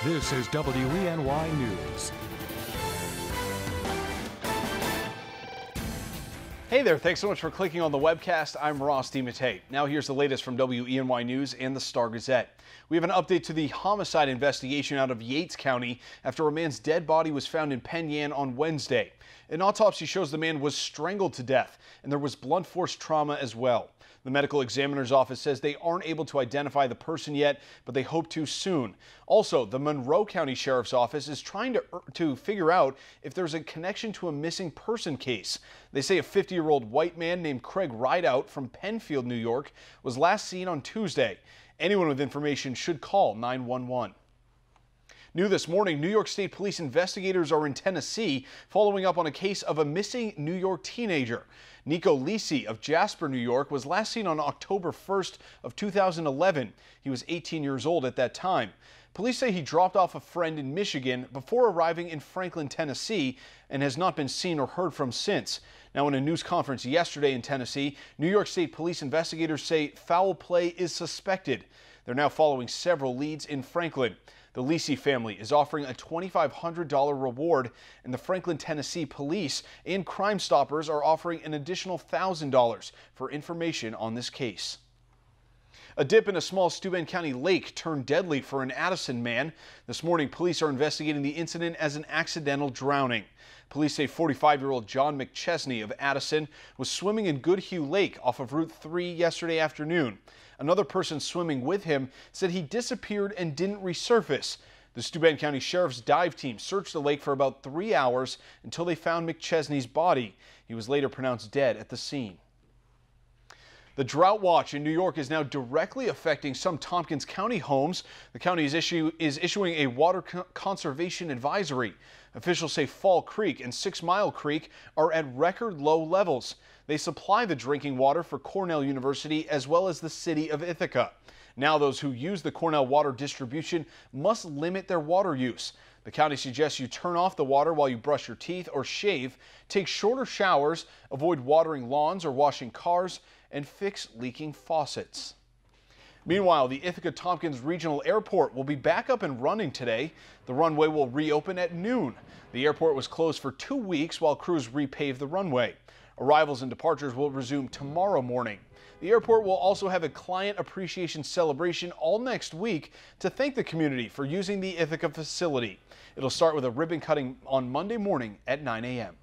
This is WENY News. Hey there, thanks so much for clicking on the webcast. I'm Ross DiMattei. Now here's the latest from WENY News and the Star-Gazette. We have an update to the homicide investigation out of Yates County after a man's dead body was found in Penn Yan on Wednesday. An autopsy shows the man was strangled to death and there was blunt force trauma as well. The medical examiner's office says they aren't able to identify the person yet, but they hope to soon. Also, the Monroe County Sheriff's Office is trying to figure out if there's a connection to a missing person case. They say a 50-year-old white man named Craig Rideout from Penfield, New York, was last seen on Tuesday. Anyone with information should call 911. New this morning, New York State Police investigators are in Tennessee following up on a case of a missing New York teenager. Nico Lisi of Jasper, New York, was last seen on October 1st of 2011. He was 18 years old at that time. Police say he dropped off a friend in Michigan before arriving in Franklin, Tennessee, and has not been seen or heard from since. Now, in a news conference yesterday in Tennessee, New York State Police investigators say foul play is suspected. They're now following several leads in Franklin. The Lisi family is offering a $2,500 reward, and the Franklin, Tennessee Police and Crime Stoppers are offering an additional $1,000 for information on this case. A dip in a small Steuben County lake turned deadly for an Addison man. This morning, police are investigating the incident as an accidental drowning. Police say 45-year-old John McChesney of Addison was swimming in Goodhue Lake off of Route 3 yesterday afternoon. Another person swimming with him said he disappeared and didn't resurface. The Steuben County Sheriff's dive team searched the lake for about 3 hours until they found McChesney's body. He was later pronounced dead at the scene. The drought watch in New York is now directly affecting some Tompkins County homes. The county is issuing a water conservation advisory. Officials say Fall Creek and 6 Mile Creek are at record low levels. They supply the drinking water for Cornell University as well as the city of Ithaca. Now those who use the Cornell water distribution must limit their water use. The county suggests you turn off the water while you brush your teeth or shave, take shorter showers, avoid watering lawns or washing cars, and fix leaking faucets. Meanwhile, the Ithaca-Tompkins Regional Airport will be back up and running today. The runway will reopen at noon. The airport was closed for 2 weeks while crews repaved the runway. Arrivals and departures will resume tomorrow morning. The airport will also have a client appreciation celebration all next week to thank the community for using the Ithaca facility. It'll start with a ribbon cutting on Monday morning at 9 a.m.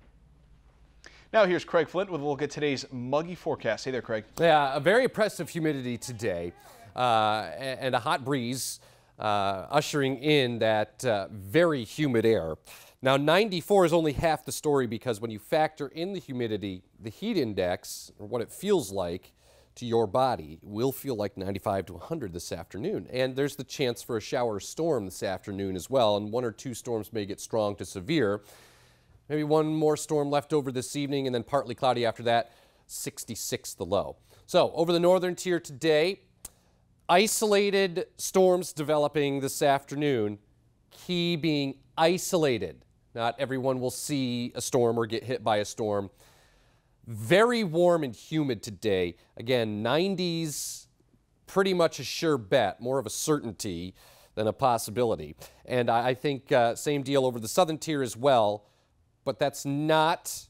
Now here's Craig Flint with a look at today's muggy forecast. Hey there, Craig. Yeah, a very oppressive humidity today and a hot breeze ushering in that very humid air. Now 94 is only half the story because when you factor in the humidity, the heat index, or what it feels like to your body, will feel like 95 to 100 this afternoon. And there's the chance for a shower storm this afternoon as well, and 1 or 2 storms may get strong to severe. Maybe 1 more storm left over this evening and then partly cloudy after that, 66 the low. So over the northern tier today, isolated storms developing this afternoon, key being isolated. Not everyone will see a storm or get hit by a storm. Very warm and humid today. Again, 90s, pretty much a sure bet, more of a certainty than a possibility. And I think same deal over the southern tier as well, but that's not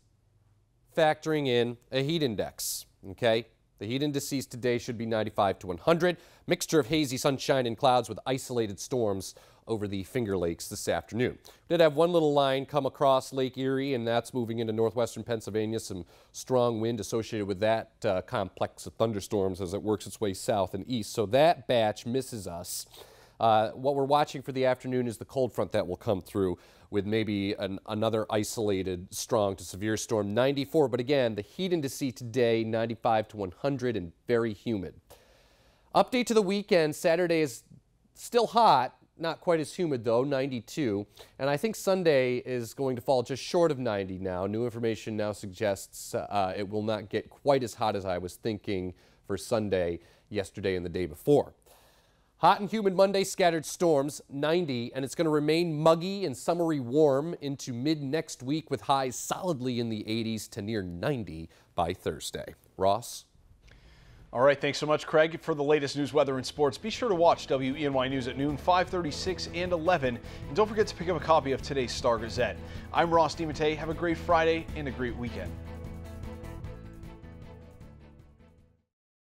factoring in a heat index, okay? The heat indices today should be 95 to 100. Mixture of hazy sunshine and clouds with isolated storms over the Finger Lakes this afternoon. We did have one little line come across Lake Erie, and that's moving into northwestern Pennsylvania. Some strong wind associated with that complex of thunderstorms as it works its way south and east. So that batch misses us. What we're watching for the afternoon is the cold front that will come through with maybe another isolated strong to severe storm. 94, but again, the heat indice today, 95 to 100 and very humid. Update to the weekend. Saturday is still hot. Not quite as humid, though, 92. And I think Sunday is going to fall just short of 90 now. New information now suggests it will not get quite as hot as I was thinking for Sunday, yesterday, and the day before. Hot and humid Monday, scattered storms, 90, and it's going to remain muggy and summery warm into mid next week with highs solidly in the 80s to near 90 by Thursday. Ross? All right, thanks so much, Craig. For the latest news, weather, and sports, be sure to watch WENY News at noon, 5:36, and 11. And don't forget to pick up a copy of today's Star Gazette. I'm Ross DiMattei. Have a great Friday and a great weekend.